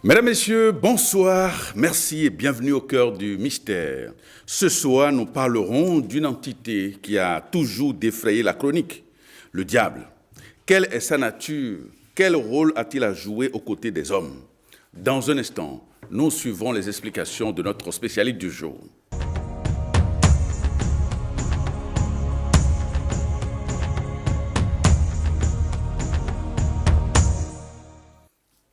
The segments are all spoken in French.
Mesdames, Messieurs, bonsoir, merci et bienvenue au cœur du mystère. Ce soir, nous parlerons d'une entité qui a toujours défrayé la chronique, le diable. Quelle est sa nature? Quel rôle a-t-il à jouer aux côtés des hommes? Dans un instant, nous suivrons les explications de notre spécialiste du jour.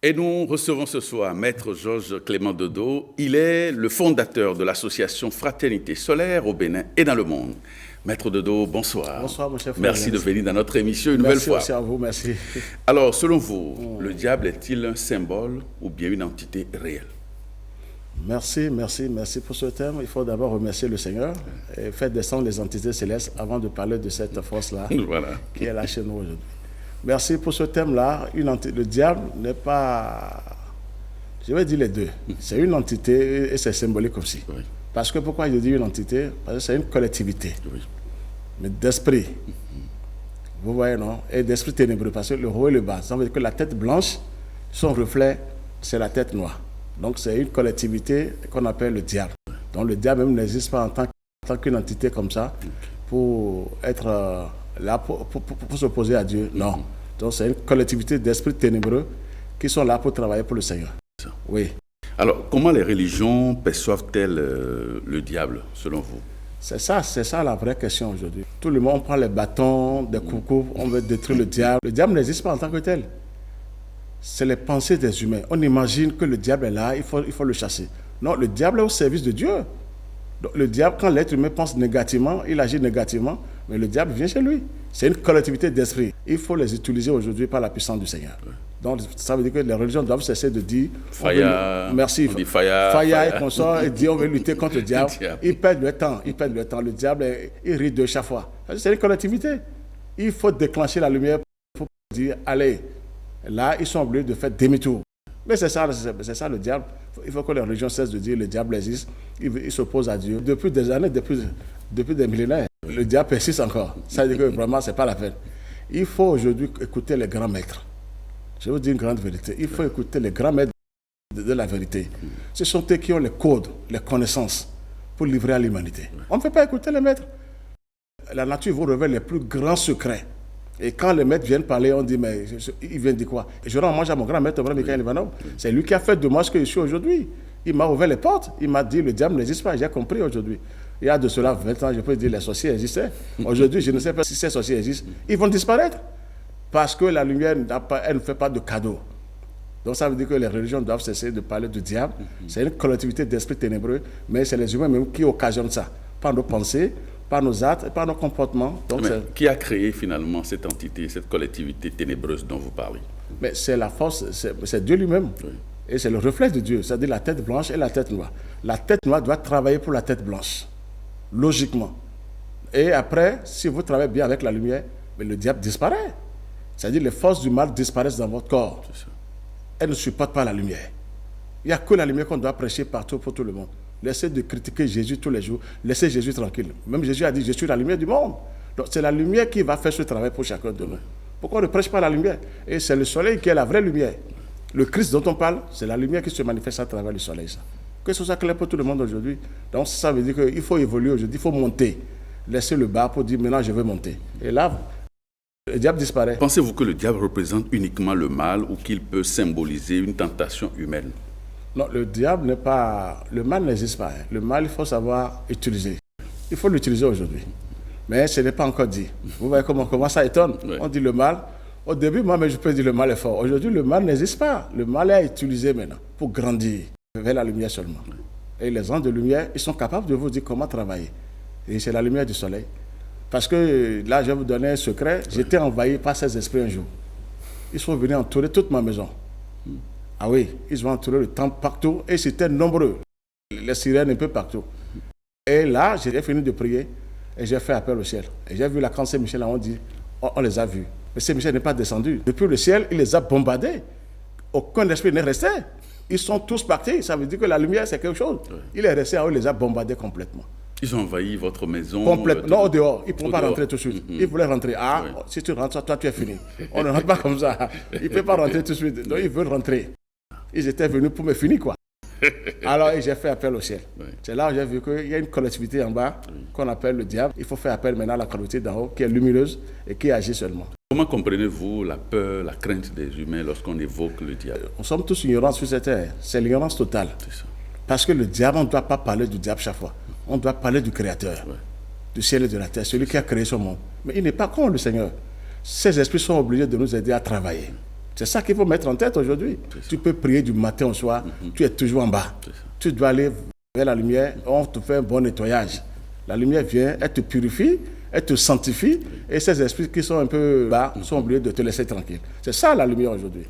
Et nous recevons ce soir Maître Georges Clément Dodo. Il est le fondateur de l'association Fraternité Solaire au Bénin et dans le monde. Maître Dodo, bonsoir. Bonsoir, mon chef. Merci de venir dans notre émission une nouvelle fois. Merci à vous, merci. Alors, selon vous, le diable est-il un symbole ou bien une entité réelle? Merci pour ce thème. Il faut d'abord remercier le Seigneur et faire descendre les entités célestes avant de parler de cette force-là Voilà. qui est là chez nous aujourd'hui. Merci pour ce thème-là. Le diable n'est pas... Je vais dire les deux. C'est une entité et c'est symbolique aussi. Oui. Parce que pourquoi je dis une entité? Parce que c'est une collectivité. Oui. Mais d'esprit. Vous voyez, non? Et d'esprit ténébreux. Parce que le haut et le bas. Ça veut dire que la tête blanche, son reflet, c'est la tête noire. Donc c'est une collectivité qu'on appelle le diable. Donc le diable même n'existe pas en tant qu'une entité comme ça pour être là pour s'opposer à Dieu. Non. Donc c'est une collectivité d'esprits ténébreux qui sont là pour travailler pour le Seigneur. Oui. Alors, comment les religions perçoivent-elles le diable, selon vous? C'est ça la vraie question aujourd'hui. Tout le monde prend les bâtons, des coucous, on veut détruire le diable. Le diable n'existe pas en tant que tel. C'est les pensées des humains. On imagine que le diable est là, il faut le chasser. Non, le diable est au service de Dieu. Donc, le diable, quand l'être humain pense négativement, il agit négativement, mais le diable vient chez lui. C'est une collectivité d'esprit. Il faut les utiliser aujourd'hui par la puissance du Seigneur. Donc, ça veut dire que les religions doivent cesser de dire... Merci. On dit faya. Faya et consort, et dire on veut lutter contre le diable. Ils perdent le temps. Le diable, il rit de chaque fois. C'est une collectivité. Il faut déclencher la lumière pour dire, allez, là, ils sont obligés de faire demi-tour. Mais c'est ça le diable. Il faut que les religions cessent de dire le diable existe. Il s'oppose à Dieu. Depuis des années, depuis des millénaires, le diable persiste encore. Ça veut dire que vraiment, ce n'est pas la peine. Il faut aujourd'hui écouter les grands maîtres. Je vais vous dire une grande vérité. Il faut écouter les grands maîtres de la vérité. Ce sont eux qui ont les codes, les connaissances pour livrer à l'humanité. On ne peut pas écouter les maîtres. La nature vous révèle les plus grands secrets. Et quand les maîtres viennent parler, on dit, mais il vient dire quoi? Je rends hommage à mon grand maître, Michael Ivanov. C'est lui qui a fait de moi ce que je suis aujourd'hui. Il m'a ouvert les portes. Il m'a dit, le diable n'existe pas. J'ai compris aujourd'hui. Il y a de cela 20 ans, je peux dire, les sorciers existaient. Aujourd'hui, je ne sais pas si ces sorciers existent. Ils vont disparaître. Parce que la lumière, elle ne fait pas de cadeau. Donc ça veut dire que les religions doivent cesser de parler du diable. C'est une collectivité d'esprits ténébreux, mais c'est les humains même qui occasionnent ça. Par nos pensées, par nos actes, par nos comportements. Donc qui a créé finalement cette entité, cette collectivité ténébreuse dont vous parlez? Mais c'est la force, c'est Dieu lui-même. Oui. Et c'est le reflet de Dieu, c'est-à-dire la tête blanche et la tête noire. La tête noire doit travailler pour la tête blanche, logiquement. Et après, si vous travaillez bien avec la lumière, mais le diable disparaît. C'est-à-dire les forces du mal disparaissent dans votre corps. Elles ne supportent pas la lumière. Il n'y a que la lumière qu'on doit prêcher partout pour tout le monde. Laissez de critiquer Jésus tous les jours. Laissez Jésus tranquille. Même Jésus a dit, je suis la lumière du monde. Donc c'est la lumière qui va faire ce travail pour chacun de nous. Pourquoi on ne prêche pas la lumière? Et c'est le soleil qui est la vraie lumière. Le Christ dont on parle, c'est la lumière qui se manifeste à travers le soleil. Ça. Que ce soit clair pour tout le monde aujourd'hui. Donc ça veut dire qu'il faut évoluer aujourd'hui, il faut monter. Laissez le bas pour dire, maintenant je veux monter. Et là, le diable disparaît. Pensez-vous que le diable représente uniquement le mal ou qu'il peut symboliser une tentation humaine? Non, le diable n'est pas... Le mal n'existe pas. Le mal, il faut savoir utiliser. Il faut l'utiliser aujourd'hui. Mais ce n'est pas encore dit. Vous voyez comment ça étonne? Oui. On dit le mal. Au début, moi-même, je peux dire le mal est fort. Aujourd'hui, le mal n'existe pas. Le mal est utilisé maintenant pour grandir vers la lumière seulement. Oui. Et les gens de lumière, ils sont capables de vous dire comment travailler. Et c'est la lumière du soleil. Parce que là, je vais vous donner un secret. Oui. J'étais envahi par ces esprits un jour. Ils sont venus entourer toute ma maison. Ah oui, ils ont entouré le temple partout et c'était nombreux. Les sirènes un peu partout. Et là, j'ai fini de prier et j'ai fait appel au ciel. Et j'ai vu la grande Saint-Michel, on dit, on les a vus. Mais Saint-Michel n'est pas descendu. Depuis le ciel, il les a bombardés. Aucun esprit n'est resté. Ils sont tous partis. Ça veut dire que la lumière, c'est quelque chose. Oui. Il est resté, il les a bombardés complètement. Ils ont envahi votre maison? Complètement. Non, au dehors. Ils ne pourront pas rentrer tout de suite. Ils voulaient rentrer. Ah, oui. Si tu rentres, toi, tu es fini. On ne rentre pas comme ça. Ils ne peuvent pas rentrer tout de suite. Donc, ils veulent rentrer. ils étaient venus pour me finir, quoi. Alors, j'ai fait appel au ciel. Oui. C'est là où j'ai vu qu'il y a une collectivité en bas qu'on appelle le diable. Il faut faire appel maintenant à la collectivité d'en haut qui est lumineuse et qui agit seulement. Comment comprenez-vous la peur, la crainte des humains lorsqu'on évoque le diable? Nous sommes tous ignorants sur cette terre. C'est l'ignorance totale. C'est ça. Parce que le diable, on ne doit pas parler du diable chaque fois. On doit parler du Créateur, du ciel et de la terre, celui qui a créé ce monde. Mais il n'est pas con, le Seigneur. Ces esprits sont obligés de nous aider à travailler. C'est ça qu'il faut mettre en tête aujourd'hui. Tu peux prier du matin au soir, tu es toujours en bas. Tu dois aller vers la lumière, on te fait un bon nettoyage. La lumière vient, elle te purifie, elle te sanctifie, et ces esprits qui sont un peu bas sont obligés de te laisser tranquille. C'est ça la lumière aujourd'hui.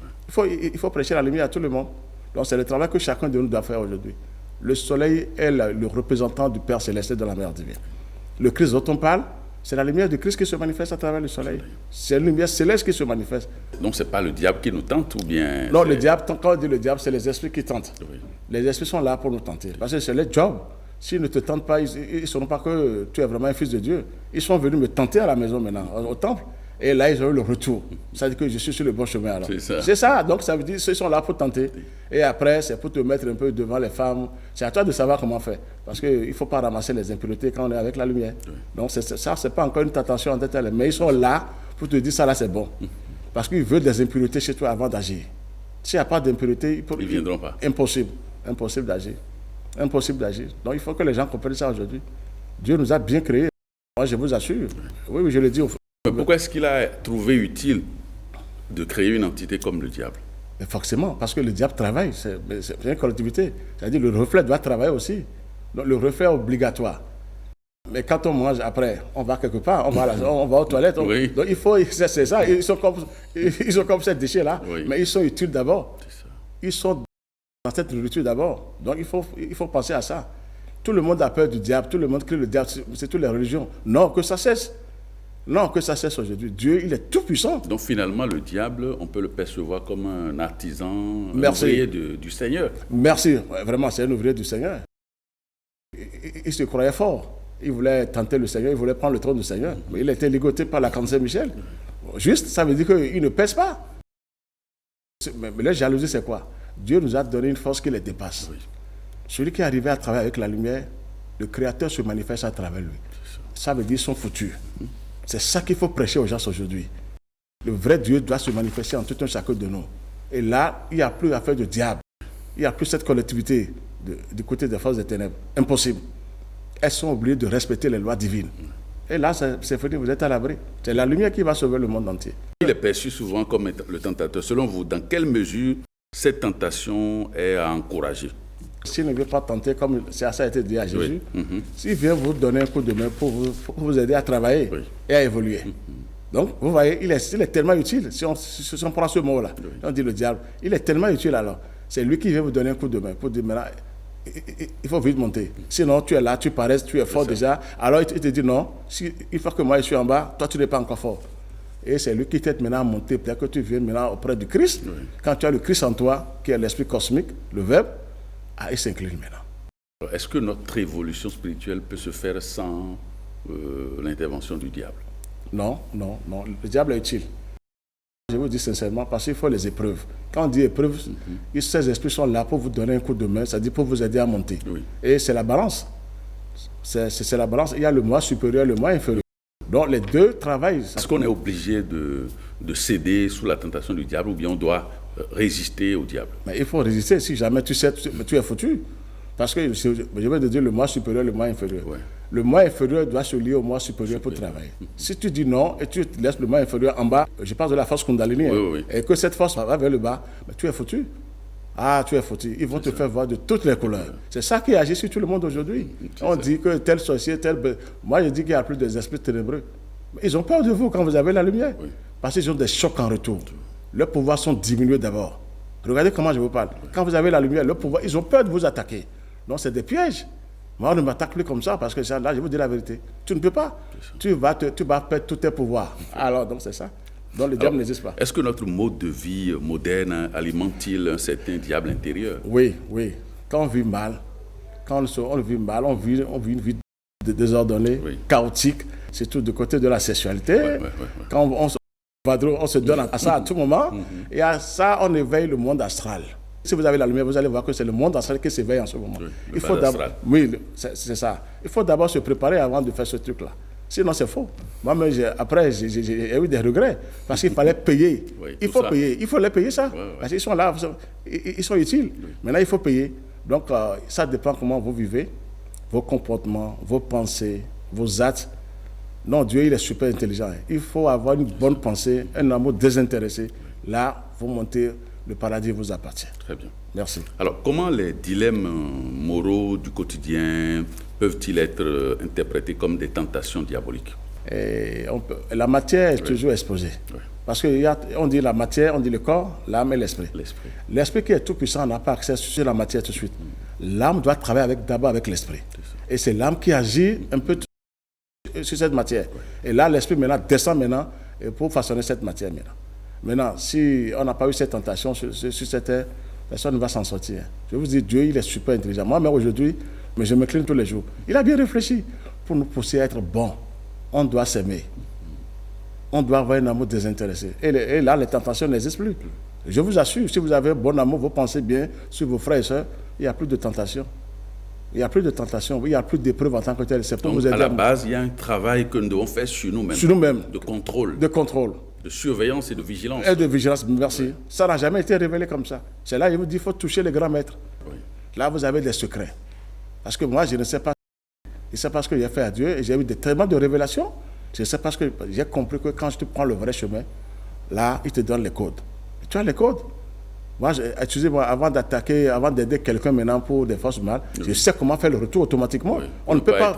Il faut prêcher la lumière à tout le monde. Donc c'est le travail que chacun de nous doit faire aujourd'hui. Le soleil est le représentant du Père Céleste de la Mère divine. Le Christ dont on parle, c'est la lumière du Christ qui se manifeste à travers le soleil. C'est la lumière céleste qui se manifeste. Donc, ce n'est pas le diable qui nous tente ou bien... Non, le diable, quand on dit le diable, c'est les esprits qui tentent. Oui. Les esprits sont là pour nous tenter. Parce que c'est leur job. S'ils ne te tentent pas, ils ne sauront pas que tu es vraiment un fils de Dieu. Ils sont venus me tenter à la maison maintenant, au temple. Et là, ils ont eu le retour. Ça veut dire que je suis sur le bon chemin alors. C'est ça. Donc, ça veut dire qu'ils sont là pour tenter. Et après, c'est pour te mettre un peu devant les femmes. C'est à toi de savoir comment faire. Parce qu'il ne faut pas ramasser les impuretés quand on est avec la lumière. Oui. Donc, ça, ce n'est pas encore une tentation en tête. Mais ils sont là pour te dire ça, là, c'est bon. Parce qu'ils veulent des impuretés chez toi avant d'agir. S'il n'y a pas d'impureté, ils ne viendront pas. Impossible. Impossible d'agir. Impossible d'agir. Donc, il faut que les gens comprennent ça aujourd'hui. Dieu nous a bien créés. Moi, je vous assure. Oui, je le dis. Pourquoi est-ce qu'il a trouvé utile de créer une entité comme le diable? Mais forcément, parce que le diable travaille, c'est une collectivité. C'est-à-dire que le reflet doit travailler aussi. Donc le reflet est obligatoire. Mais quand on mange après, on va quelque part, on va aux toilettes. Oui. Donc il faut, c'est ça, ils sont comme ces déchets-là, oui. Mais ils sont utiles d'abord. Ils sont dans cette nourriture d'abord. Donc il faut penser à ça. Tout le monde a peur du diable, tout le monde crie le diable, c'est toutes les religions. Non, que ça cesse. Non, que ça cesse aujourd'hui. Dieu, il est tout puissant. Donc finalement, le diable, on peut le percevoir comme un artisan, un ouvrier du Seigneur. Merci. Vraiment, c'est un ouvrier du Seigneur. Il se croyait fort. Il voulait tenter le Seigneur, il voulait prendre le trône du Seigneur. Mais il était ligoté par la Grande Saint-Michel. Juste, ça veut dire qu'il ne pèse pas. Mais la jalousie, c'est quoi? Dieu nous a donné une force qui les dépasse. Oui. Celui qui est arrivé à travailler avec la lumière, le Créateur se manifeste à travers lui. Ça veut dire qu'ils sont foutus. C'est ça qu'il faut prêcher aux gens aujourd'hui. Le vrai Dieu doit se manifester en tout un chacun de nous. Et là, il n'y a plus affaire de diable. Il n'y a plus cette collectivité du côté des forces des ténèbres. Impossible. Elles sont obligées de respecter les lois divines. Et là, c'est fini, vous êtes à l'abri. C'est la lumière qui va sauver le monde entier. Il est perçu souvent comme le tentateur. Selon vous, dans quelle mesure cette tentation est à encourager? S'il ne veut pas tenter, comme ça a été dit à Jésus, s'il vient vous donner un coup de main pour vous aider à travailler et à évoluer. Donc, vous voyez, il est tellement utile. Si on prend ce mot-là, on dit le diable, il est tellement utile alors. C'est lui qui vient vous donner un coup de main pour dire maintenant, il faut vite monter. Sinon, tu es là, tu parais, tu es fort déjà. Alors, il te dit non, une fois que moi je suis en bas, toi tu n'es pas encore fort. Et c'est lui qui t'aide maintenant à monter. Peut-être que tu viens maintenant auprès du Christ. Quand tu as le Christ en toi, qui est l'esprit cosmique, le Verbe, il s'incline maintenant. Est-ce que notre évolution spirituelle peut se faire sans l'intervention du diable? Non. Le diable est utile. Je vous dis sincèrement, parce qu'il faut les épreuves. Quand on dit épreuves, ces esprits sont là pour vous donner un coup de main, c'est-à-dire pour vous aider à monter. Oui. Et c'est la balance. C'est la balance. Il y a le moi supérieur, le moi inférieur. Donc les deux travaillent. Est-ce qu'on est obligé de céder sous la tentation du diable ou bien on doit résister au diable? Mais il faut résister. Si jamais tu sais, tu es foutu. Parce que je vais te dire le moi supérieur, le moi inférieur. Ouais. Le moi inférieur doit se lier au moi supérieur pour travailler. Si tu dis non et tu laisses le moi inférieur en bas, je parle de la force Kundalini, et que cette force va vers le bas, mais tu es foutu. Ah, tu es foutu. Ils vont te faire voir de toutes les couleurs. C'est ça qui agit sur tout le monde aujourd'hui. On dit que tel sorcier, tel... Moi, je dis qu'il y a plus des esprits ténébreux. Mais ils ont peur de vous quand vous avez la lumière. Oui. Parce qu'ils ont des chocs en retour. Leurs pouvoirs sont diminués d'abord. Regardez comment je vous parle. Quand vous avez la lumière, leur pouvoir, ils ont peur de vous attaquer. Donc, c'est des pièges. Moi, on ne m'attaque plus comme ça parce que là, je vous dis la vérité. Tu ne peux pas. Tu vas perdre tous tes pouvoirs. Alors, donc, c'est ça. Donc, le diable n'existe pas. Est-ce que notre mode de vie moderne alimente-t-il un certain diable intérieur? Oui. Quand on vit mal, on vit une vie désordonnée, chaotique, surtout du côté de la sexualité. Quand on se donne à ça à tout moment, et à ça, on éveille le monde astral. Si vous avez la lumière, vous allez voir que c'est le monde astral qui s'éveille en ce moment. Oui, il faut d'abord, oui, c'est ça. Il faut d'abord se préparer avant de faire ce truc-là. Sinon, c'est faux. Moi-même, après, j'ai eu des regrets parce qu'il fallait payer. Oui, il faut payer. Il faut les payer, ça. Ouais. Parce qu'ils sont là, ils sont utiles. Oui. Maintenant, il faut payer. Donc, ça dépend comment vous vivez, vos comportements, vos pensées, vos actes. Non, Dieu, il est super intelligent. Il faut avoir une bonne pensée, un amour désintéressé. Là, vous montez, le paradis vous appartient. Très bien. Merci. Alors, comment les dilemmes moraux du quotidien peuvent-ils être interprétés comme des tentations diaboliques? La matière est toujours exposée. Oui. Parce qu'on dit la matière, on dit le corps, l'âme et l'esprit. L'esprit qui est tout puissant n'a pas accès sur la matière tout de suite. L'âme doit travailler d'abord avec l'esprit. Et c'est l'âme qui agit un peu sur cette matière. Oui. Et là, l'esprit maintenant descend maintenant pour façonner cette matière maintenant. Maintenant, si on n'a pas eu cette tentation sur cette terre, personne ne va s'en sortir. Je vous dis, Dieu, il est super intelligent. Moi, même aujourd'hui, mais je me cligne tous les jours. Il a bien réfléchi. Pour nous pousser à être bons, on doit s'aimer. On doit avoir un amour désintéressé. Et là, les tentations n'existent plus. Je vous assure, si vous avez un bon amour, vous pensez bien sur vos frères et sœurs, il n'y a plus de tentation. Il n'y a plus de tentation, il n'y a plus d'épreuves en tant que tel. C'est pour vous aider. À la base, il y a un travail que nous devons faire sur nous-mêmes. Sur nous-mêmes. De contrôle. De contrôle. De surveillance et de vigilance. Et de vigilance, merci. Oui. Ça n'a jamais été révélé comme ça. C'est là, il vous dit, il faut toucher les grands maîtres. Oui. Là, vous avez des secrets. Parce que moi, je ne sais pas. Je sais pas ce que j'ai fait à Dieu et j'ai eu tellement de révélations. Je sais parce que j'ai compris que quand tu prends le vrai chemin, là, il te donne les codes. Et tu as les codes. Moi, excusez-moi, avant d'attaquer, avant d'aider quelqu'un maintenant pour des forces mal, je sais comment faire le retour automatiquement. Oui. On ne peut pas.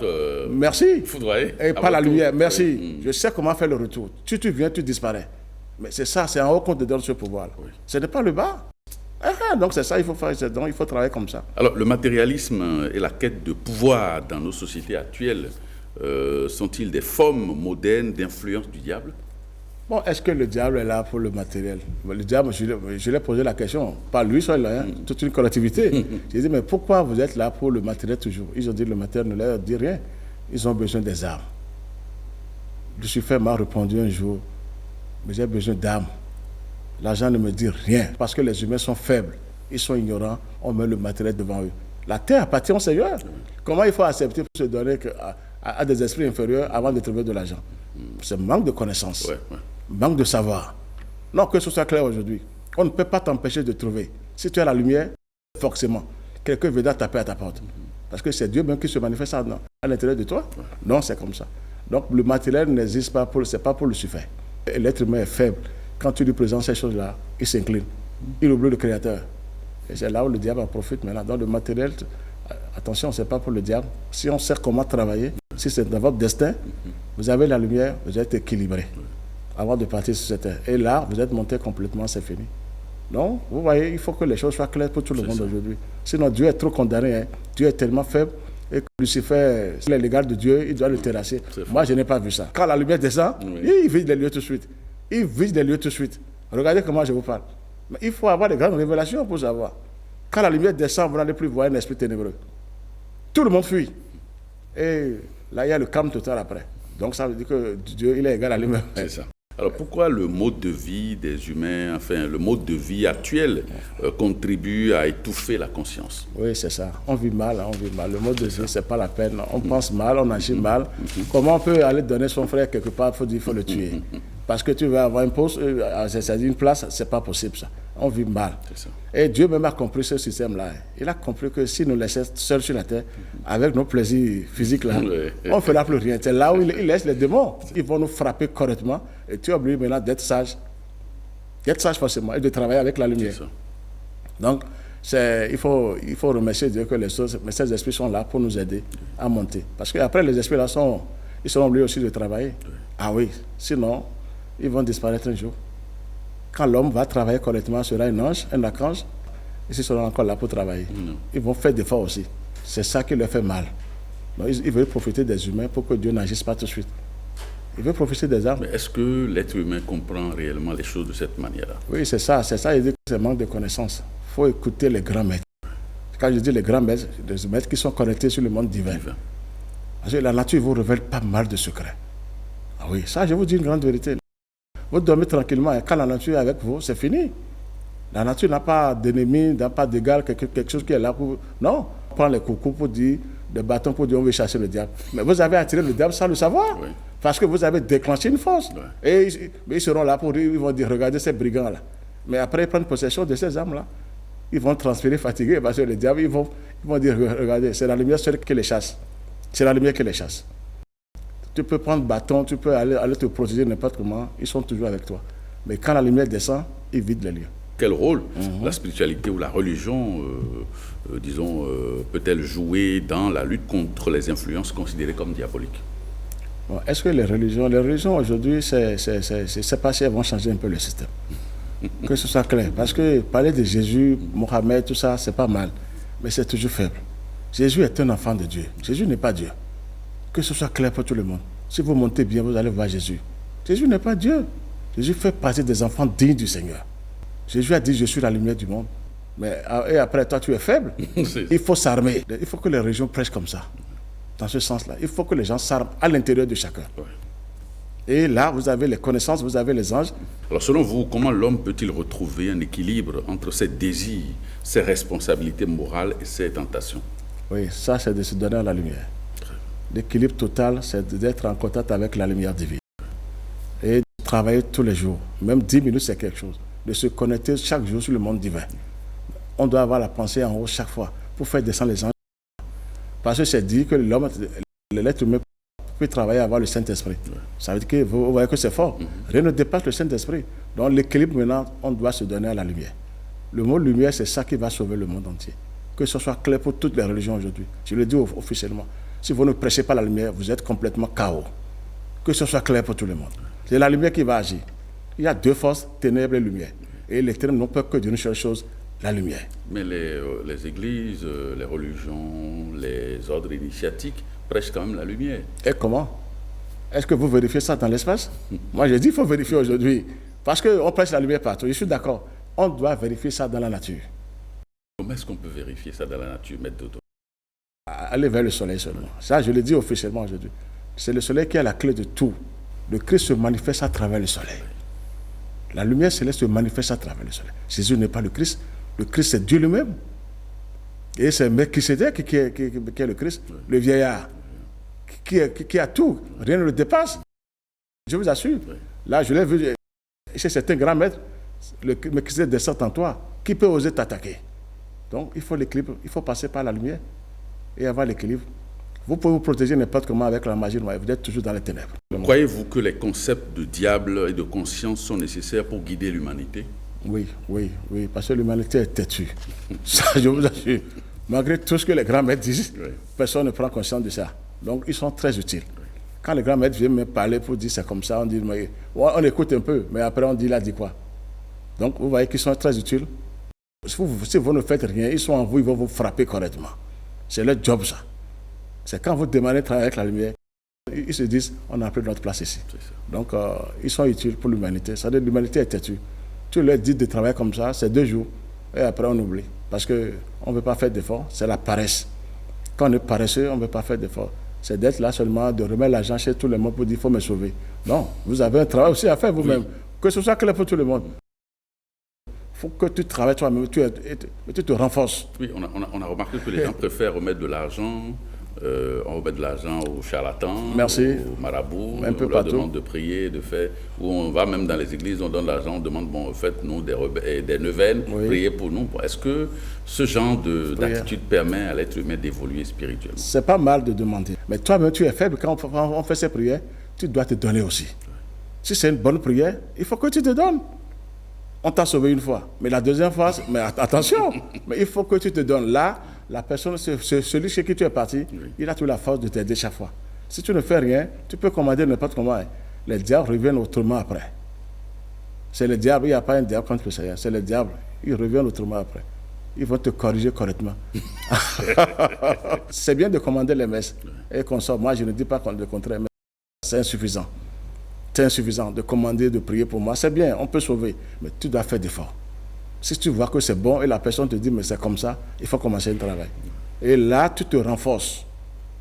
Merci. Foudroyer. Et pas la lumière. Merci. Oui. Je sais comment faire le retour. Si tu viens, tu disparais. Mais c'est ça, c'est en haut qu'on te donne ce pouvoir. Oui. Ce n'est pas le bas. Donc c'est ça, il faut faire, donc il faut travailler comme ça. Alors le matérialisme et la quête de pouvoir dans nos sociétés actuelles sont-ils des formes modernes d'influence du diable? Bon, est-ce que le diable est là pour le matériel? Le diable, je lui ai posé la question, pas lui seul, toute une collectivité. J'ai dit, mais pourquoi vous êtes là pour le matériel toujours? Ils ont dit, le matériel ne leur dit rien. Ils ont besoin des armes. Lucifer m'a répondu un jour, mais j'ai besoin d'armes. L'argent ne me dit rien, parce que les humains sont faibles, ils sont ignorants, on met le matériel devant eux. La terre appartient au Seigneur. Comment il faut accepter pour se donner à des esprits inférieurs avant de trouver de l'argent? C'est manque de connaissance, manque de savoir. Non, que ce soit clair aujourd'hui. On ne peut pas t'empêcher de trouver. Si tu as la lumière, forcément, quelqu'un viendra taper à ta porte. Parce que c'est Dieu même qui se manifeste à l'intérieur de toi. Non, c'est comme ça. Donc le matériel n'existe pas, c'est pas pour Lucifer. L'être humain est faible. Quand tu lui présentes ces choses-là, il s'incline. Il oublie le Créateur. Et c'est là où le diable en profite maintenant. Dans le matériel, attention, ce n'est pas pour le diable. Si on sait comment travailler, si c'est dans votre destin, vous avez la lumière, vous êtes équilibré avant de partir sur cette terre. Et là, vous êtes monté complètement, c'est fini. Donc, vous voyez, il faut que les choses soient claires pour tout le monde aujourd'hui. Sinon, Dieu est trop condamné. Dieu est tellement faible. Et que Lucifer, s'il est l'égal de Dieu, il doit le terrasser. Moi, je n'ai pas vu ça. Quand la lumière descend, il vise les lieux tout de suite. Il vise les lieux tout de suite. Regardez comment je vous parle. Mais il faut avoir des grandes révélations pour savoir. Quand la lumière descend, vous n'allez plus voir un esprit ténébreux. Tout le monde fuit. Et là, il y a le calme total après. Donc ça veut dire que Dieu, il est égal à lui-même. C'est ça. Alors pourquoi le mode de vie des humains, enfin le mode de vie actuel contribue à étouffer la conscience? Oui, c'est ça. On vit mal, on vit mal. Le mode de vie, c'est pas la peine. On pense mal, on agit mal. Comment on peut aller donner son frère quelque part? Il faut le tuer. Parce que tu veux avoir un poste, c'est-à-dire une place, c'est pas possible ça. On vit mal. Ça. Et Dieu même a compris ce système-là. Il a compris que si nous laissons seuls sur la terre, avec nos plaisirs physiques là, on ne fera plus rien. C'est là où il laisse les démons. Ils vont nous frapper correctement. Et tu es obligé maintenant d'être sage. D'être sage forcément et de travailler avec la lumière. Donc, il faut remercier Dieu que mais ces esprits sont là pour nous aider à monter. Parce qu'après, les esprits là ils seront obligés aussi de travailler. Ah oui, sinon, ils vont disparaître un jour. Quand l'homme va travailler correctement, sera un ange, un archange, ils seront encore là pour travailler. Ils vont faire des efforts aussi. C'est ça qui leur fait mal. Donc, ils veulent profiter des humains pour que Dieu n'agisse pas tout de suite. Ils veulent profiter des âmes. Mais est-ce que l'être humain comprend réellement les choses de cette manière-là? Oui, c'est ça. Il dit que c'est manque de connaissance. Il faut écouter les grands maîtres. Quand je dis les grands maîtres, les maîtres qui sont connectés sur le monde divin. Parce que la nature vous révèle pas mal de secrets. Ah oui, ça, je vous dis une grande vérité. Vous dormez tranquillement et quand la nature est avec vous, c'est fini. La nature n'a pas d'ennemi, n'a pas d'égal, quelque chose qui est là pour... Non, on prend les coucous pour dire, des bâtons pour dire on veut chasser le diable. Mais vous avez attiré le diable sans le savoir. Oui. Parce que vous avez déclenché une force. Oui. Et ils seront là pour dire, ils vont dire, regardez ces brigands-là. Mais après, ils prennent possession de ces âmes-là. Ils vont transpirer fatigués parce que le diable, ils vont dire, regardez, c'est la lumière seule qui les chasse. C'est la lumière qui les chasse. Tu peux prendre bâton, tu peux aller te protéger n'importe comment, ils sont toujours avec toi. Mais quand la lumière descend, ils vident les lieux. Quel rôle la spiritualité ou la religion, peut-elle jouer dans la lutte contre les influences considérées comme diaboliques? Bon, est-ce que les religions aujourd'hui, c'est pas si elles vont changer un peu le système? Que ce soit clair. Parce que parler de Jésus, Mohamed, tout ça, c'est pas mal. Mais c'est toujours faible. Jésus est un enfant de Dieu. Jésus n'est pas Dieu. Que ce soit clair pour tout le monde. Si vous montez bien, vous allez voir Jésus. Jésus n'est pas Dieu. Jésus fait partie des enfants dignes du Seigneur. Jésus a dit, je suis la lumière du monde. Mais, et après, toi, tu es faible. Il faut s'armer. Il faut que les religions prêchent comme ça. Dans ce sens-là. Il faut que les gens s'arment à l'intérieur de chacun. Ouais. Et là, vous avez les connaissances, vous avez les anges. Alors, selon vous, comment l'homme peut-il retrouver un équilibre entre ses désirs, ses responsabilités morales et ses tentations? Oui, ça, c'est de se donner à la lumière. L'équilibre total, c'est d'être en contact avec la lumière divine. Et de travailler tous les jours. Même 10 minutes, c'est quelque chose. De se connecter chaque jour sur le monde divin. On doit avoir la pensée en haut chaque fois pour faire descendre les anges. Parce que c'est dit que l'homme, l'être humain peut travailler avoir le Saint-Esprit. Ça veut dire que vous voyez que c'est fort. Rien ne dépasse le Saint-Esprit. Donc l'équilibre maintenant, on doit se donner à la lumière. Le mot lumière, c'est ça qui va sauver le monde entier. Que ce soit clair pour toutes les religions aujourd'hui. Je le dis officiellement. Si vous ne prêchez pas la lumière, vous êtes complètement chaos. Que ce soit clair pour tout le monde. C'est la lumière qui va agir. Il y a deux forces, ténèbres et lumière. Et les ténèbres n'ont peur que d'une seule chose, la lumière. Mais les églises, les religions, les ordres initiatiques prêchent quand même la lumière. Et comment? Est-ce que vous vérifiez ça dans l'espace? Moi, j'ai dit qu'il faut vérifier aujourd'hui. Parce qu'on prêche la lumière partout. Je suis d'accord. On doit vérifier ça dans la nature. Comment est-ce qu'on peut vérifier ça dans la nature, Maître Dodo? Aller vers le soleil seulement. Ça, je le dis officiellement aujourd'hui. C'est le soleil qui a la clé de tout. Le Christ se manifeste à travers le soleil. La lumière céleste se manifeste à travers le soleil. Jésus n'est pas le Christ. Le Christ, c'est Dieu lui-même. Et c'est Melchisédek qui est le Christ, le vieillard, qui a tout. Rien ne le dépasse. Je vous assure. Là, je l'ai vu chez certains grands maîtres. Le Melchisédek descend en toi. Qui peut oser t'attaquer? Donc, il faut l'équilibre. Il faut passer par la lumière et avoir l'équilibre. Vous pouvez vous protéger n'importe comment avec la magie noire. Vous êtes toujours dans les ténèbres. Croyez-vous que les concepts de diable et de conscience sont nécessaires pour guider l'humanité? Oui, parce que l'humanité est têtue. Ça, je vous assure. Malgré tout ce que les grands maîtres disent, personne ne prend conscience de ça. Donc, ils sont très utiles. Quand les grands maîtres viennent me parler pour dire c'est comme ça, on dit, mais, on écoute un peu, mais après on dit, il a dit quoi? Donc, vous voyez qu'ils sont très utiles. Si vous ne faites rien, ils sont en vous, ils vont vous frapper correctement. C'est leur job, ça. C'est quand vous demandez de travailler avec la lumière, ils se disent, on a pris notre place ici. Donc, ils sont utiles pour l'humanité. C'est-à-dire que l'humanité est têtue. Tu leur dis de travailler comme ça, c'est 2 jours, et après on oublie. Parce qu'on ne veut pas faire d'efforts, c'est la paresse. Quand on est paresseux, on ne veut pas faire d'efforts. C'est d'être là seulement, de remettre l'argent chez tout le monde pour dire, il faut me sauver. Non, vous avez un travail aussi à faire vous-même. Que ce soit clair pour tout le monde. Il faut que tu travailles toi-même, tu te renforces. Oui, on a remarqué que les gens préfèrent remettre de l'argent. On remet de l'argent aux charlatans, aux marabouts, on leur demande de prier, de faire, ou on va même dans les églises, on donne l'argent, on demande, bon, faites-nous des neuvaines, priez pour nous. Est-ce que ce genre d'attitude permet à l'être humain d'évoluer spirituellement? C'est pas mal de demander, mais toi-même tu es faible, quand on fait ces prières, tu dois te donner aussi. Si c'est une bonne prière, il faut que tu te donnes. On t'a sauvé une fois, mais la deuxième fois, mais attention, mais il faut que tu te donnes. Là, la personne, celui chez qui tu es parti, il a toute la force de t'aider chaque fois. Si tu ne fais rien, tu peux commander n'importe comment. Les diables reviennent autrement après. C'est le diable, il n'y a pas un diable contre le Seigneur, c'est le diable, ils reviennent autrement après. Ils vont te corriger correctement. C'est bien de commander les messes et qu'on sort. Moi, je ne dis pas le contraire, mais c'est insuffisant. C'est insuffisant de commander, de prier pour moi. C'est bien, on peut sauver, mais tu dois faire d'efforts. Si tu vois que c'est bon et la personne te dit, mais c'est comme ça, il faut commencer le travail. Et là, tu te renforces.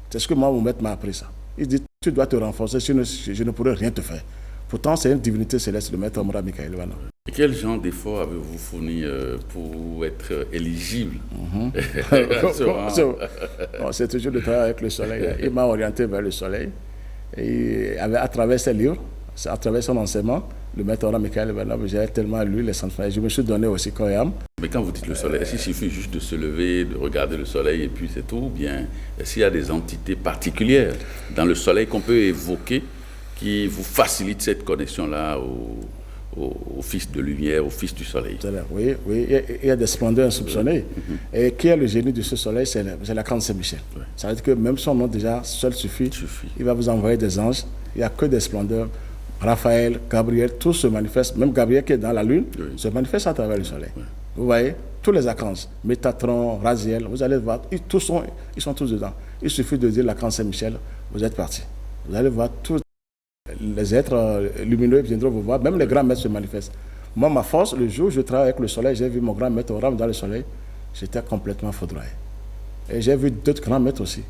C'est ce que moi, mon maître m'a appris ça. Il dit, tu dois te renforcer, sinon je ne pourrai rien te faire. Pourtant, c'est une divinité céleste, le maître Omra Michael Ivanov. Et quel genre d'effort avez-vous fourni pour être éligible C'est toujours le travail avec le soleil. Il m'a orienté vers le soleil. Et à travers ses livres, à travers son enseignement, le maître Omra Michael Ivanov, j'ai tellement lu les centres. Je me suis donné aussi corps et âme. Mais quand vous dites le soleil, est-ce qu'il suffit juste de se lever, de regarder le soleil et puis c'est tout? Ou bien est-ce qu'il y a des entités particulières dans le soleil qu'on peut évoquer qui vous facilitent cette connexion-là au fils de lumière, au fils du soleil? Oui, il y a des splendeurs insoupçonnées. Et qui est le génie de ce soleil? C'est l'archange Saint-Michel. Oui. Ça veut dire que même son nom déjà seul suffit. Il va vous envoyer des anges. Il n'y a que des splendeurs. Raphaël, Gabriel, tous se manifestent. Même Gabriel qui est dans la lune se manifeste à travers le soleil. Oui. Vous voyez, tous les archanges, Métatron, Raziel, vous allez voir, ils sont tous dedans. Il suffit de dire l'archange Saint-Michel, vous êtes partis. Vous allez voir tous les êtres lumineux viendront vous voir, même les grands maîtres se manifestent. Moi, ma force, le jour où je travaille avec le soleil, j'ai vu mon grand maître Oram dans le soleil, j'étais complètement foudroyé. Et j'ai vu d'autres grands maîtres aussi.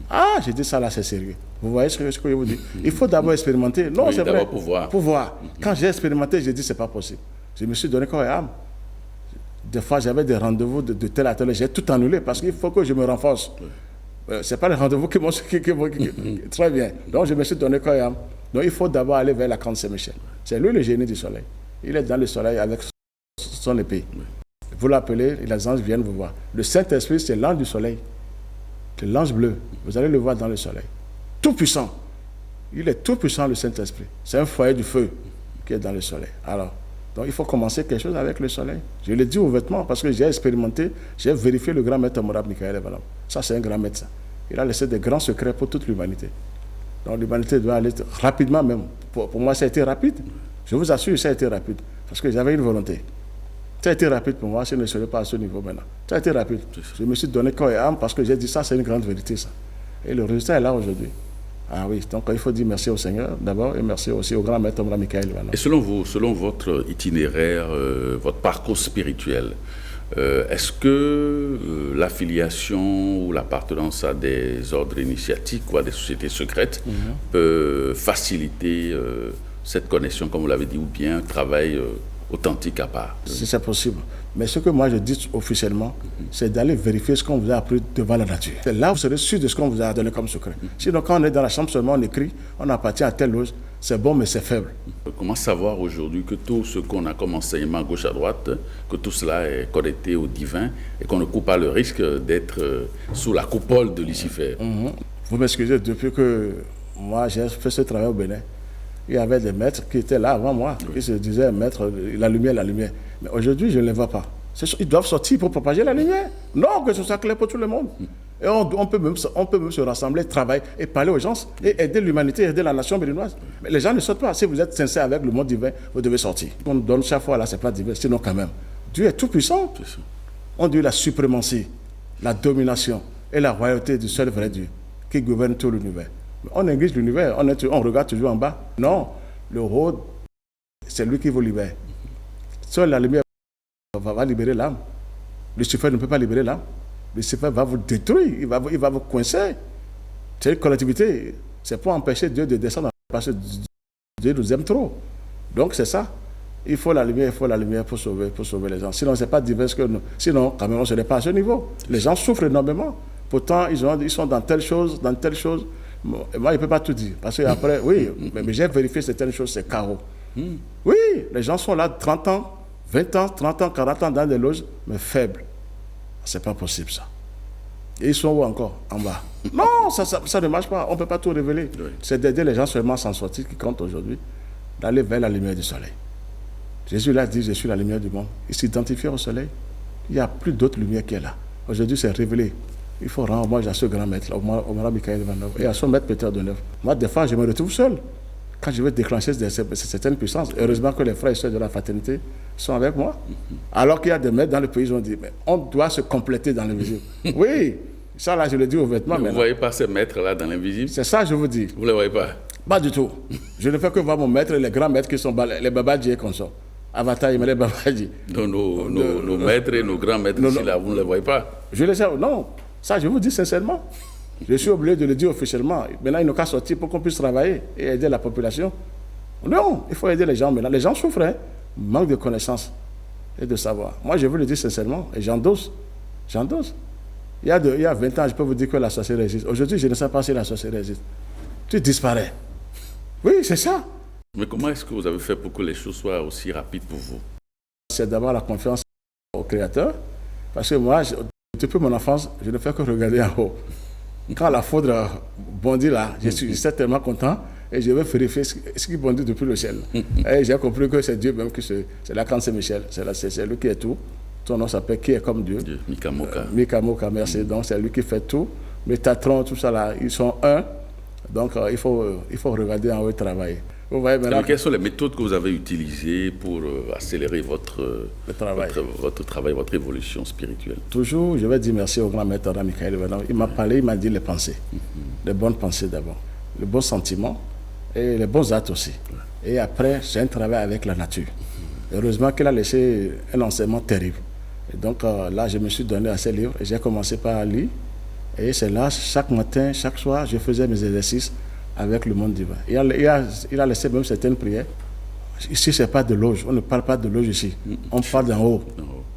Ah, j'ai dit ça là, c'est sérieux. Vous voyez ce que je vous dis? Il faut d'abord expérimenter. Non, oui, c'est vrai. Pour voir. Quand j'ai expérimenté, j'ai dit c'est pas possible. Je me suis donné corps et âme. Des fois, j'avais des rendez-vous de tel à tel, j'ai tout annulé parce qu'il faut que je me renforce. Ce n'est pas les rendez-vous qui m'ont... Très bien. Donc, je me suis donné corps et âme. Donc, il faut d'abord aller vers l'archange Saint-Michel. C'est lui le génie du soleil. Il est dans le soleil avec son épée. Vous l'appelez, les anges viennent vous voir. Le Saint-Esprit, c'est l'ange du soleil. C'est l'ange bleu. Vous allez le voir dans le soleil. Tout puissant. Il est tout puissant, le Saint-Esprit. C'est un foyer du feu qui est dans le soleil. Alors, donc il faut commencer quelque chose avec le soleil. Je le dis ouvertement parce que j'ai expérimenté, j'ai vérifié le grand maître Omra Michael Ivanov. Ça, c'est un grand maître. Il a laissé des grands secrets pour toute l'humanité. Donc l'humanité doit aller rapidement même. Pour moi, ça a été rapide. Je vous assure, ça a été rapide. Parce que j'avais une volonté. Ça a été rapide pour moi, je ne serais pas à ce niveau maintenant. Ça a été rapide. Je me suis donné corps et âme parce que j'ai dit ça, c'est une grande vérité, ça. Et le résultat est là aujourd'hui. Ah oui, donc il faut dire merci au Seigneur d'abord et merci aussi au grand maître Omra Michael Ivanov. Et selon votre itinéraire, votre parcours spirituel, est-ce que l'affiliation ou l'appartenance à des ordres initiatiques ou à des sociétés secrètes peut faciliter cette connexion, comme vous l'avez dit, ou bien un travail authentique à part? Si c'est possible. Mais ce que moi je dis officiellement, c'est d'aller vérifier ce qu'on vous a appris devant la nature. C'est là où vous serez sûr de ce qu'on vous a donné comme secret. Sinon, quand on est dans la chambre seulement, on écrit, on appartient à telle loge, c'est bon mais c'est faible. Comment savoir aujourd'hui que tout ce qu'on a comme enseignement à gauche à droite, que tout cela est connecté au divin et qu'on ne court pas le risque d'être sous la coupole de Lucifer? Vous m'excusez, depuis que moi j'ai fait ce travail au Bénin, il y avait des maîtres qui étaient là avant moi, qui se disaient maître, la lumière, la lumière. Mais aujourd'hui, je ne les vois pas. Ils doivent sortir pour propager la lumière. Non, que ce soit clair pour tout le monde. Et on peut même se rassembler, travailler et parler aux gens et aider l'humanité, aider la nation béninoise. Mais les gens ne sortent pas. Si vous êtes sincère avec le monde divin, vous devez sortir. On donne chaque fois là, c'est pas divin, sinon quand même. Dieu est tout puissant. On dit la suprématie, la domination et la royauté du seul vrai Dieu qui gouverne tout l'univers. On néglige l'univers, on regarde toujours en bas. Non, le rôle, c'est lui qui vous libère. Seule la lumière va libérer l'âme. Lucifer ne peut pas libérer l'âme. Lucifer va vous détruire, il va vous coincer. C'est une collectivité. C'est pour empêcher Dieu de descendre parce que Dieu nous aime trop. Donc c'est ça. Il faut la lumière pour sauver les gens. Sinon, ce n'est pas divers que nous. Sinon, quand même, on ne serait pas à ce niveau. Les gens souffrent énormément. Pourtant, ils sont dans telle chose. Moi, je ne peux pas tout dire. Parce qu'après, oui, mais j'ai vérifié certaines choses, c'est chaos. Oui, les gens sont là 30 ans, 20 ans, 30 ans, 40 ans dans des loges, mais faibles. C'est pas possible, ça. Et ils sont où encore? En bas. Non, ça ne marche pas. On ne peut pas tout révéler. Oui. C'est d'aider les gens seulement à s'en sortir qui compte aujourd'hui, d'aller vers la lumière du soleil. Jésus l'a dit, je suis la lumière du monde. Il s'identifie au soleil. Il n'y a plus d'autre lumière qui est là. Aujourd'hui, c'est révélé. Il faut rendre hommage à ce grand maître, Omra Michael Ivanov, et à son maître Peter de Neuf. Moi, des fois, je me retrouve seul. Quand je veux déclencher certaines puissances, heureusement que les frères et sœurs de la fraternité sont avec moi. Alors qu'il y a des maîtres dans le pays, ils ont dit, mais on doit se compléter dans l'invisible. Oui, ça là, je le dis ouvertement. Vous ne voyez pas ces maîtres-là dans l'invisible? C'est ça, je vous dis. Vous ne les voyez pas? Pas du tout. Je ne fais que voir mon maître et les grands maîtres qui sont les Babadji et consorts. Avatar, il les Babadji. Donc nos maîtres et nos grands maîtres ici, là, vous ne les voyez pas? Je les sais, non. Ça, je vous dis sincèrement. Je suis obligé de le dire officiellement. Maintenant, il n'y a qu'à sortir pour qu'on puisse travailler et aider la population. Non, il faut aider les gens maintenant. Les gens souffrent, hein, manque de connaissances et de savoir. Moi, je vous le dis sincèrement, et j'endosse. J'endosse. Il y a 20 ans, je peux vous dire que la sorcellerie existe. Aujourd'hui, je ne sais pas si la sorcellerie existe. Tu disparais. Oui, c'est ça. Mais comment est-ce que vous avez fait pour que les choses soient aussi rapides pour vous? C'est d'abord la confiance au Créateur. Parce que moi, depuis mon enfance, je ne fais que regarder en haut. Quand la foudre bondit là, je suis tellement content et je vais vérifier ce qui bondit depuis le ciel. Et j'ai compris que c'est Dieu même qui c'est l'archange Saint-Michel. C'est lui qui est tout. Son nom s'appelle Qui est comme Dieu. Mikamoka. Mikamoka, merci. Donc c'est lui qui fait tout. Mais Tatron, tout ça là, ils sont un. Donc il faut regarder en haut et travailler. Vous voyez maintenant. Quelles sont les méthodes que vous avez utilisées pour accélérer votre travail, votre évolution spirituelle? Toujours, je vais dire merci au grand maître Michael. Il m'a parlé, il m'a dit les pensées. Les bonnes pensées d'abord. Les bons sentiments et les bons actes aussi. Et après, j'ai un travail avec la nature. Heureusement qu'il a laissé un enseignement terrible. Et donc là, je me suis donné à ces livres et j'ai commencé par lire. Et c'est là, chaque matin, chaque soir, je faisais mes exercices avec le monde divin. Il a laissé même certaines prières. Ici, ce n'est pas de loge. On ne parle pas de loge ici. On parle d'en haut.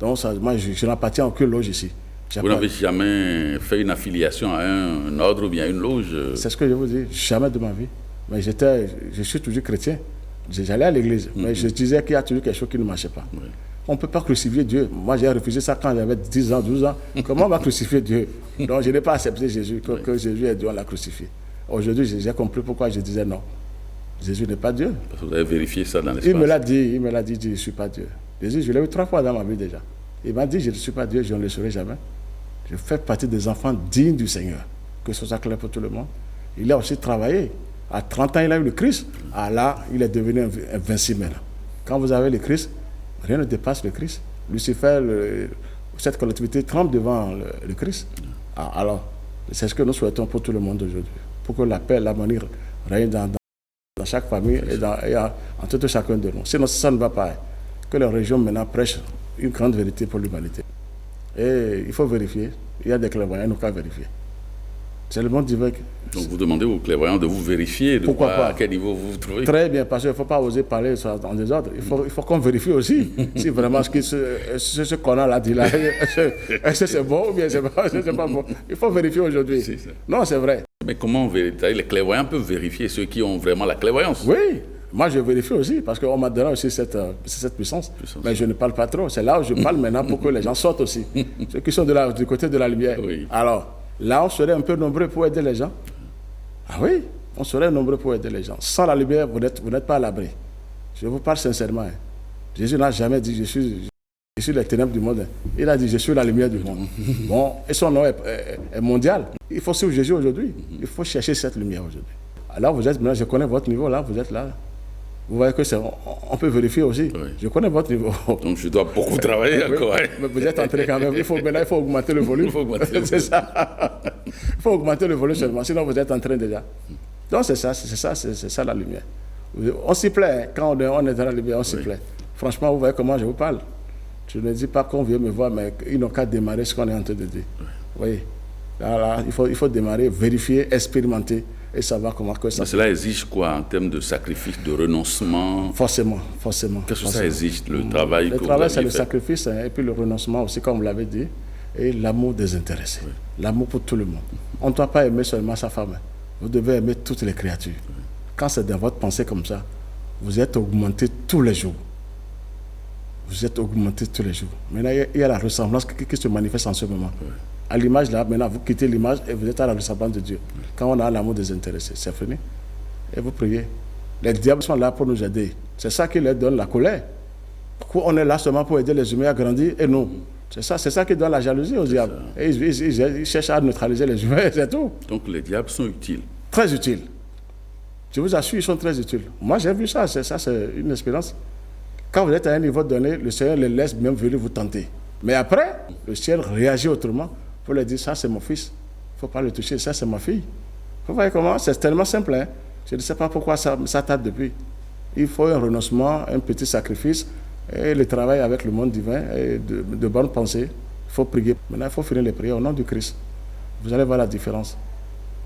Donc, moi, je n'appartiens à aucune loge ici. Vous n'avez jamais fait une affiliation à un ordre ou bien à une loge? C'est ce que je vous dis. Jamais de ma vie. Mais je suis toujours chrétien. J'allais à l'église. Mais je disais qu'il y a toujours quelque chose qui ne marchait pas. On ne peut pas crucifier Dieu. Moi, j'ai refusé ça quand j'avais 10 ans, 12 ans. Comment on va crucifier Dieu? Donc, je n'ai pas accepté Jésus, que Jésus est Dieu, on l'a crucifié. Aujourd'hui, j'ai compris pourquoi je disais non. Jésus n'est pas Dieu. Parce que vous avez vérifié ça dans l'espace. Il me l'a dit, je ne suis pas Dieu. Jésus, je l'ai eu 3 fois dans ma vie déjà. Il m'a dit, je ne suis pas Dieu, je ne le serai jamais. Je fais partie des enfants dignes du Seigneur. Que ce soit clair pour tout le monde. Il a aussi travaillé. À 30 ans, il a eu le Christ. Ah là, il est devenu invincible. Quand vous avez le Christ, rien ne dépasse le Christ. Lucifer, cette collectivité tremble devant le Christ. Ah, alors, c'est ce que nous souhaitons pour tout le monde aujourd'hui. Pour que la paix, l'harmonie règne dans chaque famille et en tout chacun de nous. Sinon, ça ne va pas. Que la région maintenant prêche une grande vérité pour l'humanité. Et il faut vérifier. Il y a des clairvoyants, il n'y a qu'à vérifier. C'est le monde divin. Donc vous demandez aux clairvoyants de vous vérifier, de pourquoi voir pas? à quel niveau vous vous trouvez. Très bien, parce qu'il ne faut pas oser parler en désordre. Il faut qu'on vérifie aussi si vraiment ce qu'on a là dit là, est-ce que c'est bon ou bien c'est pas bon. Il faut vérifier aujourd'hui. Non, c'est vrai. Mais comment vérifier? Les clairvoyants peuvent vérifier ceux qui ont vraiment la clairvoyance. Oui, moi je vérifie aussi parce qu'on m'a donné aussi cette puissance. Mais je ne parle pas trop. C'est là où je parle maintenant pour que les gens sortent aussi. Ceux qui sont du côté de la lumière. Oui. Alors, là, on serait un peu nombreux pour aider les gens. Ah oui, on serait nombreux pour aider les gens. Sans la lumière, vous n'êtes pas à l'abri. Je vous parle sincèrement. Hein. Jésus n'a jamais dit je suis les ténèbres du monde. Il a dit je suis la lumière du monde. Bon, et son nom est mondial. Il faut suivre Jésus aujourd'hui. Il faut chercher cette lumière aujourd'hui. Alors vous êtes maintenant, je connais votre niveau là, vous êtes là. Vous voyez que on peut vérifier aussi. Oui. Je connais votre niveau. Donc je dois beaucoup travailler encore. Hein. Mais vous êtes entré quand même. Maintenant, il faut augmenter le volume. C'est ça. Il faut augmenter le volume seulement. Sinon, vous êtes en train déjà. Donc c'est ça la lumière. On s'y plaît. Hein. Quand on est dans la lumière, on s'y plaît. Franchement, vous voyez comment je vous parle. Je ne dis pas qu'on vient me voir, mais ils n'ont qu'à démarrer ce qu'on est en train de dire. Oui. Vous voyez. Là, il faut démarrer, vérifier, expérimenter. Et savoir comment que ça. Mais cela exige quoi en termes de sacrifice, de renoncement? Forcément. Qu'est-ce que ça exige, le travail? Le travail, c'est le sacrifice, hein, et puis le renoncement aussi, comme vous l'avez dit, et l'amour désintéressé. Oui. L'amour pour tout le monde. On ne doit pas aimer seulement sa femme. Vous devez aimer toutes les créatures. Oui. Quand c'est dans votre pensée comme ça, vous êtes augmenté tous les jours. Vous êtes augmenté tous les jours. Maintenant, il y a la ressemblance qui se manifeste en ce moment. Oui. À l'image là, maintenant vous quittez l'image et vous êtes à la ressemblance de Dieu. Quand on a l'amour désintéressé, c'est fini. Et vous priez. Les diables sont là pour nous aider. C'est ça qui leur donne la colère. Pourquoi on est là seulement pour aider les humains à grandir et nous? C'est ça qui donne la jalousie aux diables. Et ils cherchent à neutraliser les humains, c'est tout. Donc les diables sont utiles. Très utiles. Je vous assure, ils sont très utiles. Moi j'ai vu ça, c'est une expérience. Quand vous êtes à un niveau donné, le Seigneur les laisse même venir vous tenter. Mais après, le ciel réagit autrement. Pour leur dire, ça c'est mon fils, il ne faut pas le toucher, ça c'est ma fille. Vous voyez comment? C'est tellement simple. Hein? Je ne sais pas pourquoi ça tarde depuis. Il faut un renoncement, un petit sacrifice, et le travail avec le monde divin, et de bonnes pensées. Il faut prier. Maintenant, il faut finir les prières au nom du Christ. Vous allez voir la différence.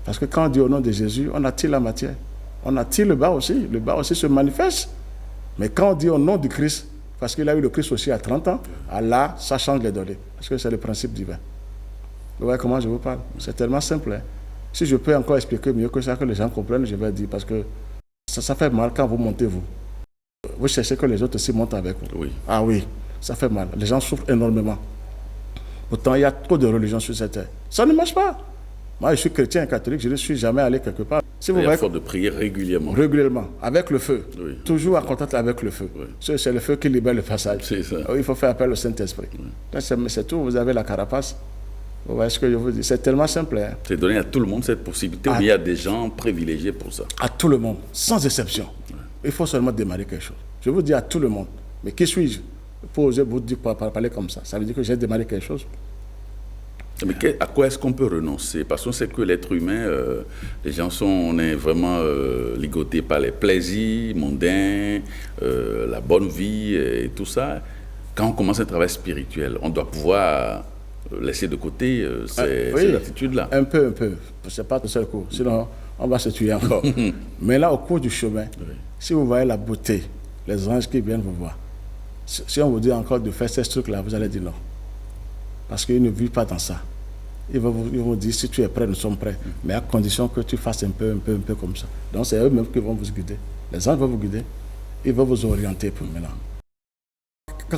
Parce que quand on dit au nom de Jésus, on attire la matière. On attire le bas aussi. Le bas aussi se manifeste. Mais quand on dit au nom du Christ, parce qu'il a eu le Christ aussi à 30 ans, là, ça change les données. Parce que c'est le principe divin. Vous voyez comment je vous parle? C'est tellement simple. Hein? Si je peux encore expliquer mieux que ça, que les gens comprennent, je vais dire. Parce que ça fait mal quand vous montez, vous. Vous cherchez que les autres aussi montent avec vous. Oui. Ah oui, ça fait mal. Les gens souffrent énormément. Pourtant, il y a trop de religions sur cette terre. Ça ne marche pas. Moi, je suis chrétien et catholique, je ne suis jamais allé quelque part. Si vous voyez, il faut de prier régulièrement. Régulièrement, avec le feu. Oui. Toujours en contact avec le feu. Oui. C'est le feu qui libère le passage. C'est ça. Il faut faire appel au Saint-Esprit. Oui. C'est tout, vous avez la carapace. Vous voyez ce que je vous dis? C'est tellement simple. Hein? C'est donné à tout le monde cette possibilité, mais il y a des gens privilégiés pour ça. À tout le monde, sans exception. Oui. Il faut seulement démarrer quelque chose. Je vous dis à tout le monde. Mais qui suis-je pour oser vous dire, pour parler comme ça? Ça veut dire que j'ai démarré quelque chose. Mais à quoi est-ce qu'on peut renoncer? Parce qu'on sait que l'être humain, les gens on est vraiment ligotés par les plaisirs mondains, la bonne vie et tout ça. Quand on commence un travail spirituel, on doit pouvoir laisser de côté ces attitudes-là. Un peu. C'est pas tout seul coup. Sinon, on va se tuer encore. Mais là, au cours du chemin, si vous voyez la beauté, les anges qui viennent vous voir, si on vous dit encore de faire ces trucs-là, vous allez dire non. Parce qu'ils ne vivent pas dans ça. Ils vont vous dire, si tu es prêt, nous sommes prêts. Mais à condition que tu fasses un peu comme ça. Donc c'est eux-mêmes qui vont vous guider. Les anges vont vous guider. Ils vont vous orienter pour maintenant.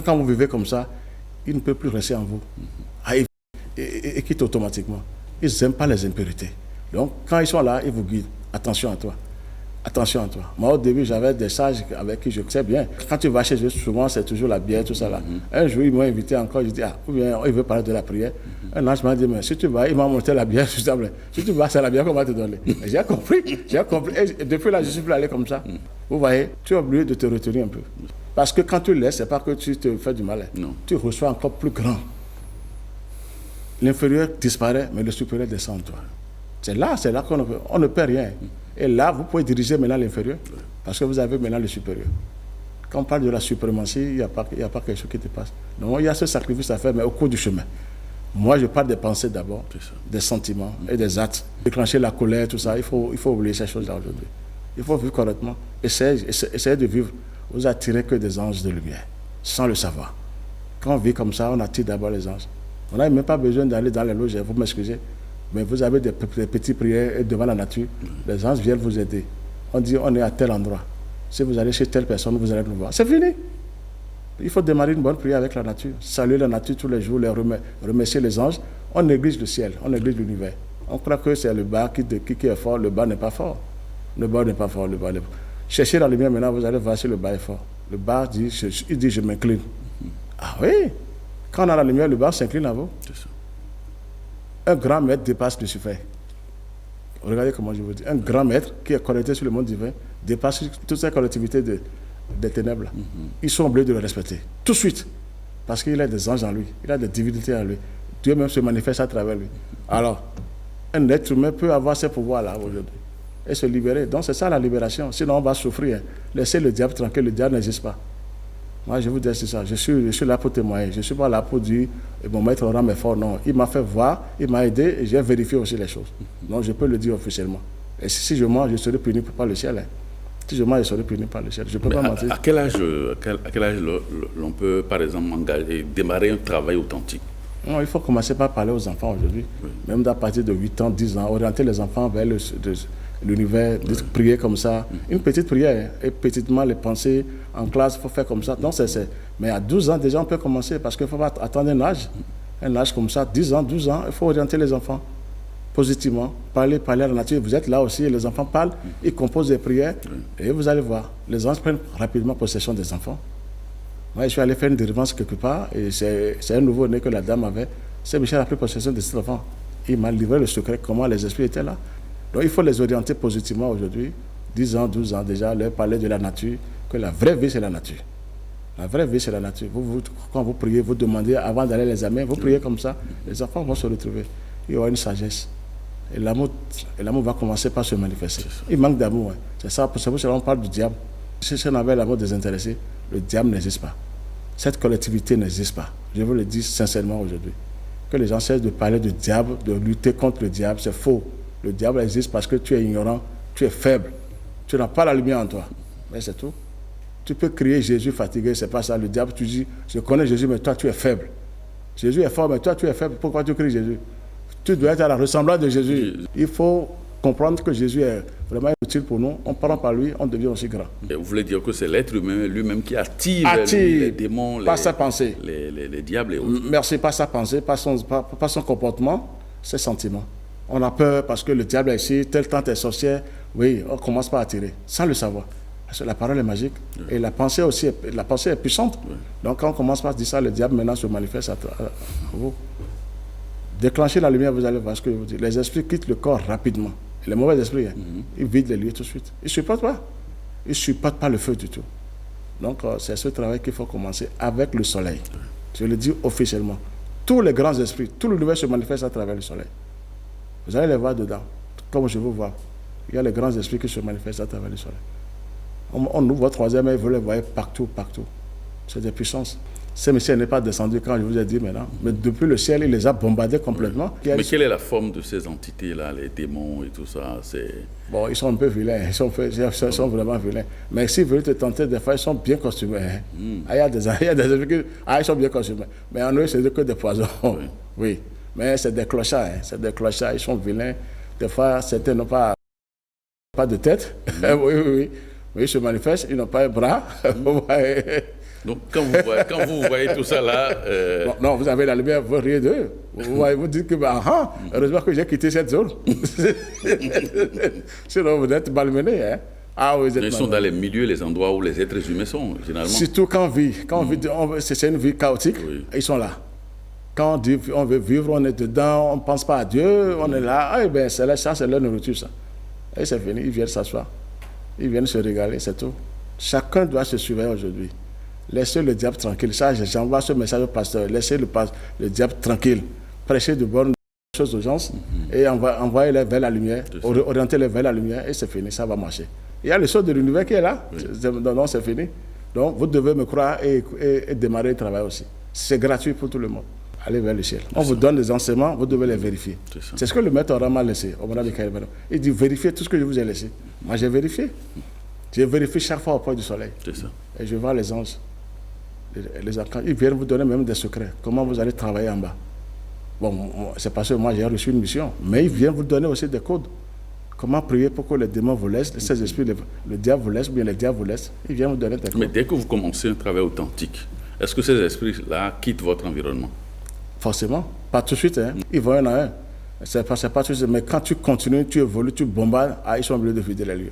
Quand vous vivez comme ça, ils ne peuvent plus rester en vous. Ils quittent automatiquement. Ils n'aiment pas les impurités. Donc quand ils sont là, ils vous guident. Attention à toi. Attention à toi. Moi, au début, j'avais des sages avec qui je sais bien. Quand tu vas chez eux, souvent, c'est toujours la bière, tout ça là. Un jour, ils m'ont invité encore. Je dis, ou bien, il veut parler de la prière. Un ange m'a dit, mais si tu vas, il m'a montré la bière, si tu vas, c'est la bière qu'on va te donner. J'ai compris. Et depuis là, je suis plus allé comme ça. Vous voyez, tu es obligé de te retenir un peu. Parce que quand tu laisses, c'est pas que tu te fais du mal. Non. Tu reçois encore plus grand. L'inférieur disparaît, mais le supérieur descend en toi. C'est là qu'on ne perd rien. Et là, vous pouvez diriger maintenant l'inférieur, parce que vous avez maintenant le supérieur. Quand on parle de la suprématie, il n'y a pas quelque chose qui te passe. Donc, il y a ce sacrifice à faire, mais au cours du chemin. Moi, je parle des pensées d'abord, des sentiments et des actes. Déclencher la colère, tout ça, il faut oublier ces choses-là aujourd'hui. Il faut vivre correctement. Essayez de vivre. Vous attirez que des anges de lumière, sans le savoir. Quand on vit comme ça, on attire d'abord les anges. On n'a même pas besoin d'aller dans les loges, vous m'excusez. Mais vous avez des petites prières devant la nature. Les anges viennent vous aider. On dit, on est à tel endroit. Si vous allez chez telle personne, vous allez nous voir. C'est fini. Il faut démarrer une bonne prière avec la nature. Saluer la nature tous les jours, remercier les anges. On néglige le ciel, on néglige l'univers. On croit que c'est le bas qui est fort. Le bas n'est pas fort. Le bas n'est pas fort. Le bas n'est pas... Cherchez la lumière maintenant, vous allez voir si le bas est fort. Le bas dit, je m'incline. Ah oui. Quand on a la lumière, le bas s'incline à vous. C'est ça. Un grand maître dépasse Lucifer. Regardez comment je vous dis. Un grand maître qui est connecté sur le monde divin dépasse toutes ces collectivités des ténèbres. Ils sont obligés de le respecter. Tout de suite. Parce qu'il a des anges en lui. Il a des divinités en lui. Dieu même se manifeste à travers lui. Alors, un être humain peut avoir ces pouvoirs-là aujourd'hui. Et se libérer. Donc c'est ça la libération. Sinon on va souffrir. Laissez le diable tranquille. Le diable n'existe pas. Moi, je vous dis, c'est ça. Je suis là pour témoigner. Je ne suis pas là pour dire, mon maître Abraham est fort. Non, il m'a fait voir, il m'a aidé et j'ai vérifié aussi les choses. Donc, je peux le dire officiellement. Et si je mens, je serai puni par le ciel. Hein. Si je mens, je serai puni par le ciel. Je ne peux pas mentir. À quel âge l'on peut, par exemple, démarrer un travail authentique? Non, il faut commencer par parler aux enfants aujourd'hui. Oui. Même à partir de 8 ans, 10 ans, orienter les enfants vers l'univers, prier comme ça. Une petite prière, et petitement les pensées en classe, il faut faire comme ça. Donc, mais à 12 ans, déjà, on peut commencer parce qu'il faut pas attendre un âge comme ça, 10 ans, 12 ans, il faut orienter les enfants positivement, parler à la nature. Vous êtes là aussi, les enfants parlent, ils composent des prières, et vous allez voir, les anges prennent rapidement possession des enfants. Moi, je suis allé faire une délivrance quelque part, et c'est un nouveau-né que la dame avait. C'est Michel a pris possession de cet enfant. Il m'a livré le secret, comment les esprits étaient là. Donc il faut les orienter positivement aujourd'hui, 10 ans, 12 ans déjà, leur parler de la nature, que la vraie vie c'est la nature. La vraie vie c'est la nature. Quand vous priez, vous demandez avant d'aller les amener, vous priez comme ça, les enfants vont se retrouver. Il y aura une sagesse. Et l'amour va commencer par se manifester. Il manque d'amour. Hein. C'est ça, pour ça qu'on parle du diable. Si on avait l'amour désintéressé, le diable n'existe pas. Cette collectivité n'existe pas. Je vous le dis sincèrement aujourd'hui. Que les gens cessent de parler du diable, de lutter contre le diable, c'est faux. Le diable existe parce que tu es ignorant, tu es faible, Tu n'as pas la lumière en toi. Mais c'est tout. Tu peux crier Jésus fatigué, c'est pas ça. Le diable, tu dis, je connais Jésus, mais toi, tu es faible. Jésus est fort, mais toi, tu es faible. Pourquoi tu cries Jésus? Tu dois être à la ressemblance de Jésus. Il faut comprendre que Jésus est vraiment utile pour nous. On prend par lui, on devient aussi grand. Et vous voulez dire que c'est l'être humain lui-même qui attire les démons, pas sa pensée. Les diables et autres. Merci, pas sa pensée, pas son comportement, ses sentiments. On a peur parce que le diable est ici, tel temps est sorcière. Oui, on commence par attirer, sans le savoir. Parce que la parole est magique. Et la pensée aussi, la pensée est puissante. Donc quand on commence par dire ça, le diable maintenant se manifeste à vous. Déclenchez la lumière, vous allez voir ce que je vous dis. Les esprits quittent le corps rapidement. Les mauvais esprits, ils vident les lieux tout de suite. Ils ne supportent pas. Ils ne supportent pas le feu du tout. Donc c'est ce travail qu'il faut commencer avec le soleil. Je le dis officiellement. Tous les grands esprits, tout l'univers se manifeste à travers le soleil. Vous allez les voir dedans, comme je vous vois. Il y a les grands esprits qui se manifestent à travers le soleil. On ouvre votre troisième œil, vous les voyez partout, partout. C'est des puissances. Ces messieurs n'est pas descendu quand je vous ai dit maintenant. Mais depuis le ciel, il les a bombardés complètement. Oui. Mais quelle est la forme de ces entités-là, les démons et tout ça? Bon, ils sont un peu vilains. Ils sont vraiment vilains. Mais s'ils veulent te tenter, des fois, ils sont bien costumés. Il y a des esprits ils sont bien costumés. Mais en eux, c'est que des poisons. Oui. Mais c'est des clochards. C'est des clochards. Ils sont vilains. Des fois, certains n'ont pas de tête. Oui. Mais ils se manifestent. Ils n'ont pas de bras. Donc, quand vous voyez tout ça là... Non, vous avez la lumière, vous riez d'eux. Vous dites que, heureusement que j'ai quitté cette zone. Sinon, vous êtes malmenés. Ils sont dans les milieux, les endroits où les êtres humains sont, généralement. Surtout quand on vit, c'est une vie chaotique, ils sont là. Quand on dit on veut vivre, on est dedans, on ne pense pas à Dieu, on est là. Ça, c'est leur nourriture, ça. Et c'est fini, ils viennent s'asseoir. Ils viennent se régaler, c'est tout. Chacun doit se surveiller aujourd'hui. Laissez le diable tranquille. Ça, j'envoie ce message au pasteur. Laissez le diable tranquille. Prêchez de bonnes choses aux gens et envoyez-les vers la lumière, orientez-les vers la lumière et c'est fini, ça va marcher. Il y a le sceau de l'univers qui est là. Non, c'est fini. Donc, vous devez me croire et démarrer le travail aussi. C'est gratuit pour tout le monde. Allez vers le ciel. On vous donne des enseignements, vous devez les vérifier. C'est ce que le maître Rama a laissé. Il dit, vérifiez tout ce que je vous ai laissé. Moi, j'ai vérifié. J'ai vérifié chaque fois au point du soleil. Et je vois les anges. Les archanges, ils viennent vous donner même des secrets. Comment vous allez travailler en bas. Bon, c'est parce que moi j'ai reçu une mission. Mais ils viennent vous donner aussi des codes. Comment prier pour que les démons vous laissent, ces esprits, le diable vous laisse, ou bien les diables vous laissent. Ils viennent vous donner des codes. Mais dès que vous commencez un travail authentique, est-ce que ces esprits-là quittent votre environnement? Forcément. Pas tout de suite. Ils vont un à un. C'est pas tout de suite. Mais quand tu continues, tu évolues, tu bombardes, ils sont obligés de vider les lieux.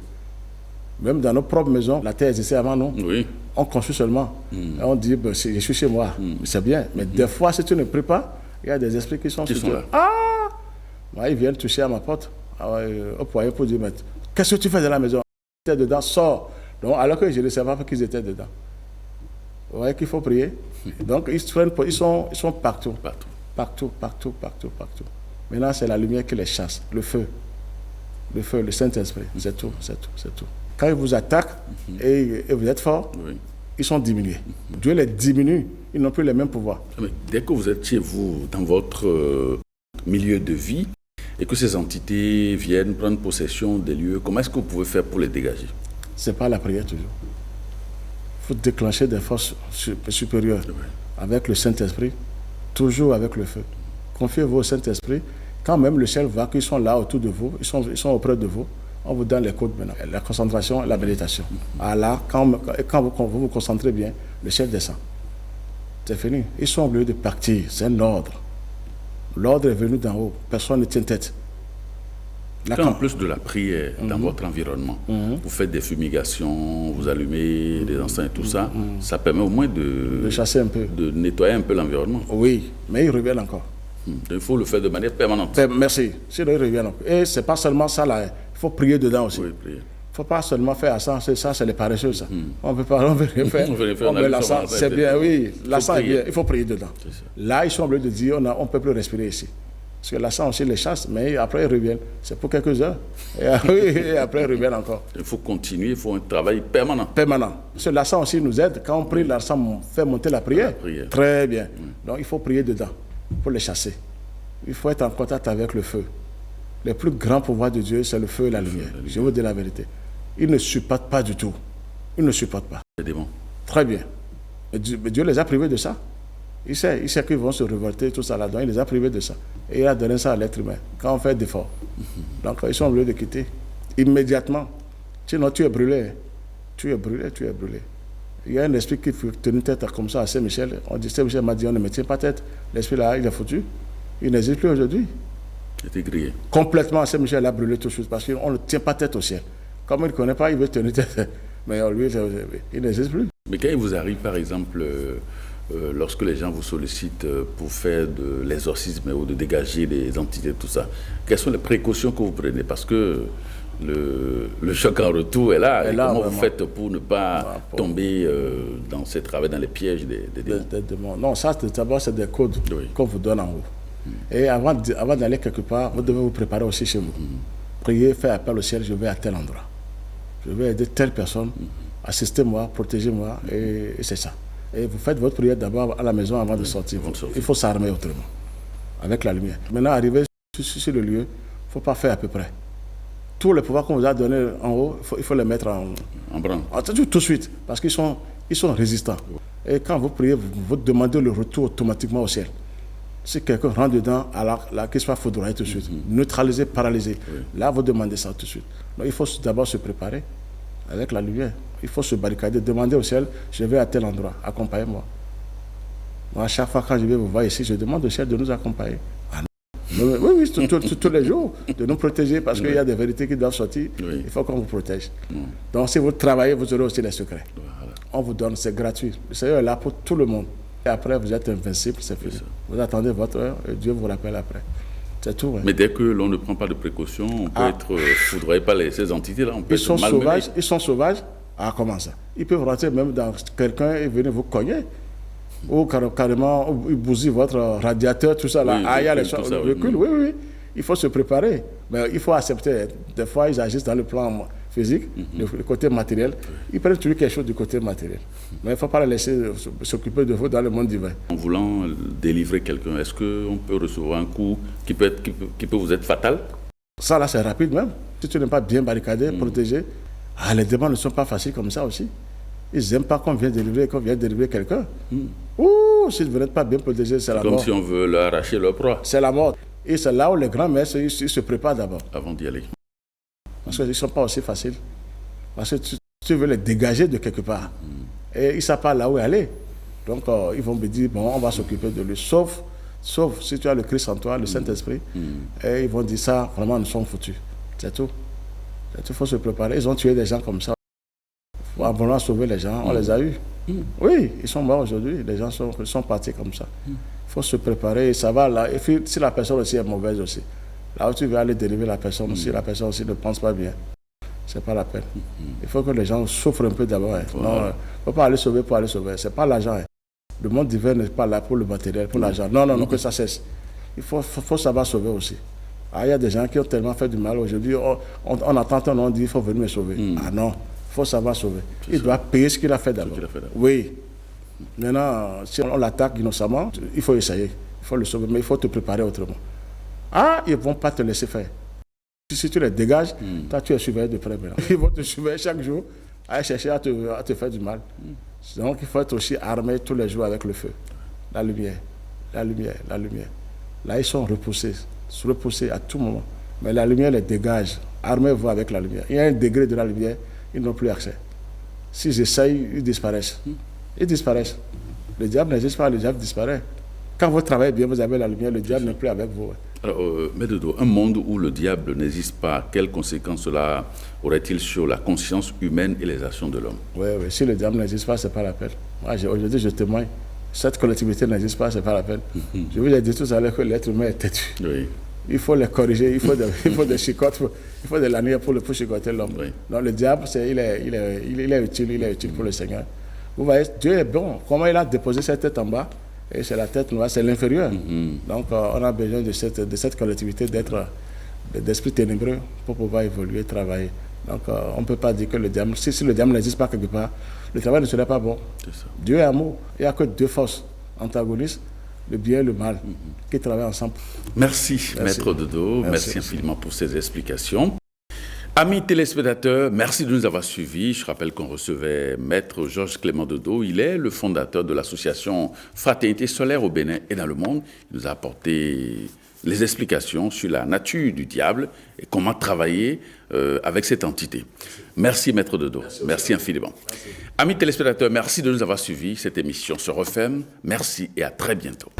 Même dans nos propres maisons, la terre existait avant nous. Oui. On construit seulement. Et on dit, je suis chez moi. C'est bien. Mais des fois, si tu ne pries pas, il y a des esprits qui sont là. Ils viennent toucher à ma porte, au foyer pour dire, mais qu'est-ce que tu fais dans la maison? Tu étais dedans, sors. Donc, alors que je ne savais pas qu'ils étaient dedans. Vous voyez qu'il faut prier. Donc, ils sont partout. Partout. Maintenant, c'est la lumière qui les chasse, le feu, le Saint-Esprit. C'est tout. Quand ils vous attaquent et vous êtes fort, ils sont diminués. Dieu les diminue, ils n'ont plus les mêmes pouvoirs. Mais dès que vous êtes chez vous, dans votre milieu de vie, et que ces entités viennent prendre possession des lieux, comment est-ce que vous pouvez faire pour les dégager? Ce n'est pas la prière toujours. Il faut déclencher des forces supérieures avec le Saint-Esprit, toujours avec le feu. Confiez-vous au Saint-Esprit. Quand même le ciel voit qu'ils sont là autour de vous, ils sont auprès de vous, on vous donne les codes maintenant. La concentration, la méditation. Là, quand vous vous concentrez bien, le ciel descend. C'est fini. Ils sont obligés de partir. C'est un ordre. L'ordre est venu d'en haut. Personne ne tient tête. Quand en plus de la prière dans votre environnement, vous faites des fumigations, vous allumez des encens et tout ça, ça permet au moins de chasser un peu, de nettoyer un peu l'environnement. Oui, mais ils reviennent encore. Il faut le faire de manière permanente. Merci. Sinon, ils reviennent encore. Et ce n'est pas seulement ça là. Il faut prier dedans aussi. Oui, prier. Il ne faut pas seulement faire ça, c'est les paresseux, ça. On ne veut rien faire. On met l'encens, c'est bien, oui. L'encens est bien, il faut prier dedans. Là, ils sont obligés de dire, on ne peut plus respirer ici. Parce que l'encens aussi les chasse, mais après ils reviennent. C'est pour quelques heures. Et après ils reviennent encore. Il faut continuer, il faut un travail permanent. Permanent. Parce que l'encens aussi nous aide. Quand on prie, l'encens fait monter la prière. Très bien. Donc il faut prier dedans pour les chasser. Il faut être en contact avec le feu. Le plus grand pouvoir de Dieu, c'est le feu et la lumière. Je vous dis la vérité. Ils ne supportent pas du tout. Ils ne supportent pas. C'est des bons. Très bien. Mais Dieu les a privés de ça. Il sait qu'ils vont se révolter, tout ça là-dedans. Il les a privés de ça. Et il a donné ça à l'être humain, quand on fait d'efforts. Donc, ils sont obligés de quitter immédiatement. Sinon, tu es brûlé. Tu es brûlé, tu es brûlé. Il y a un esprit qui fait tenir tête comme ça à Saint-Michel. On dit, Saint-Michel m'a dit, on ne me tient pas tête. L'esprit là, il est foutu. Il n'existe plus aujourd'hui. Il était grillé. Complètement, Saint-Michel a brûlé tout de suite parce qu'on ne tient pas tête au ciel. Comme il ne connaît pas, il veut tenir tête. Mais lui, il n'existe plus. Mais quand il vous arrive, par exemple, lorsque les gens vous sollicitent pour faire de l'exorcisme ou de dégager des entités, tout ça, quelles sont les précautions que vous prenez? Parce que le choc en retour est là. Et là comment vous faites pour ne pas tomber dans ces travers, dans les pièges des démons? Non, ça, d'abord, c'est des codes qu'on vous donne en haut. Et avant d'aller quelque part, vous devez vous préparer aussi chez vous. Priez, faites appel au ciel, je vais à tel endroit. Je vais aider telle personne, assistez-moi, protégez-moi, et c'est ça. Et vous faites votre prière d'abord à la maison avant de sortir. Il faut s'armer autrement, avec la lumière. Maintenant, arrivé sur le lieu, il ne faut pas faire à peu près. Tous les pouvoirs qu'on vous a donnés en haut, il faut les mettre en branle. Tout de suite, parce qu'ils sont résistants. Et quand vous priez, vous demandez le retour automatiquement au ciel. Si quelqu'un rentre dedans, alors là, qu'il soit foudroyé tout de suite, neutralisé, paralysé. Là, vous demandez ça tout de suite. Donc, il faut d'abord se préparer avec la lumière. Il faut se barricader, demander au ciel, je vais à tel endroit, accompagnez-moi. Moi, à chaque fois quand je vais vous voir ici, je demande au ciel de nous accompagner. Ah non. Oui, tous les jours, de nous protéger, parce qu'il y a des vérités qui doivent sortir. Il faut qu'on vous protège. Donc, si vous travaillez, vous aurez aussi les secrets. Voilà. On vous donne, c'est gratuit. Le Seigneur est là pour tout le monde. Et après, vous êtes invincible, c'est fini. Vous attendez votre heure et Dieu vous rappelle après. C'est tout. Mais dès que l'on ne prend pas de précautions, on peut être foudroyé par ces entités-là. Ils sont sauvages. Ah, comment ça? Ils peuvent rentrer même dans quelqu'un et venir vous cogner. Ou carrément, ils bousillent votre radiateur, tout ça. Là. Il y a les choses. Oui. Il faut se préparer. Mais il faut accepter. Des fois, ils agissent dans le plan physique, le côté matériel. Ils prennent toujours quelque chose du côté matériel. Mais il ne faut pas les laisser s'occuper de vous dans le monde divin. En voulant délivrer quelqu'un, est-ce qu'on peut recevoir un coup qui peut vous être fatal? Ça, là, c'est rapide même. Si tu n'es pas bien barricadé, protégé, les démons ne sont pas faciles comme ça aussi. Ils n'aiment pas qu'on vienne délivrer quelqu'un. Si vous n'êtes pas bien protégé, c'est la mort. Comme si on veut leur arracher leur proie. C'est la mort. Et c'est là où les grands maîtres, ils se préparent d'abord. Avant d'y aller. Parce qu'ils ne sont pas aussi faciles. Parce que tu veux les dégager de quelque part. Et ils ne savent pas là où aller. Donc, ils vont me dire, bon, on va s'occuper de lui. Sauf si tu as le Christ en toi, le Saint-Esprit. Et ils vont dire ça, vraiment, nous sommes foutus. C'est tout. Il faut se préparer. Ils ont tué des gens comme ça. En voulant sauver les gens, on les a eus. Oui, ils sont morts aujourd'hui. Les gens sont partis comme ça. Il faut se préparer. Ça va là. Et puis, si la personne aussi est mauvaise aussi, là où tu veux aller délivrer la personne, si la personne aussi ne pense pas bien, c'est pas la peine. Il faut que les gens souffrent un peu d'abord. Non, il ne faut pas aller sauver pour aller sauver. C'est pas l'argent. Le monde divin n'est pas là pour le matériel, pour l'argent. Non, que ça cesse. Il faut savoir sauver aussi. Il y a des gens qui ont tellement fait du mal aujourd'hui. On entend ton nom, on dit il faut venir me sauver. Ah non, il faut savoir sauver. Il doit payer ce qu'il a fait d'abord. Oui. Maintenant, si on l'attaque innocemment, il faut essayer. Il faut le sauver, mais il faut te préparer autrement. Ils ne vont pas te laisser faire. Si tu les dégages, toi tu es surveillé de près maintenant. Ils vont te surveiller chaque jour, à chercher à te faire du mal. Donc il faut être aussi armé tous les jours avec le feu. La lumière. Là, ils sont repoussés à tout moment. Mais la lumière les dégage. Armez-vous avec la lumière. Il y a un degré de la lumière, ils n'ont plus accès. S'ils essayent, ils disparaissent. Le diable n'existe pas, le diable disparaît. Quand vous travaillez bien, vous avez la lumière, le diable n'est plus avec vous. Alors, Maître Dodo, un monde où le diable n'existe pas, quelles conséquences cela aurait-il sur la conscience humaine et les actions de l'homme? Oui, si le diable n'existe pas, ce n'est pas la peine. Moi, aujourd'hui, je témoigne. Cette collectivité n'existe pas, ce n'est pas la peine. Je vous ai dit tout à l'heure que l'être humain est têtu. Oui. Il faut les corriger, il faut des chicottes, il faut des lanières pour chicoter l'homme. Oui. Donc le diable, il est utile pour le Seigneur. Vous voyez, Dieu est bon. Comment il a déposé cette tête en bas? Et c'est la tête noire, c'est l'inférieur. Donc on a besoin de cette collectivité d'esprit ténébreux pour pouvoir évoluer, travailler. Donc on ne peut pas dire que le diable, si le diable n'existe pas quelque part, le travail ne serait pas bon. Dieu est amour. Il n'y a que deux forces antagonistes, le bien et le mal, qui travaillent ensemble. Merci. Maître Dodo. Merci infiniment pour ces explications. Amis téléspectateurs, merci de nous avoir suivis. Je rappelle qu'on recevait Maître Georges Clément Dodo. Il est le fondateur de l'association Fraternité Solaire au Bénin et dans le monde. Il nous a apporté les explications sur la nature du diable et comment travailler avec cette entité. Merci Maître Dodo. Merci infiniment. Merci. Amis téléspectateurs, merci de nous avoir suivis. Cette émission se referme. Merci et à très bientôt.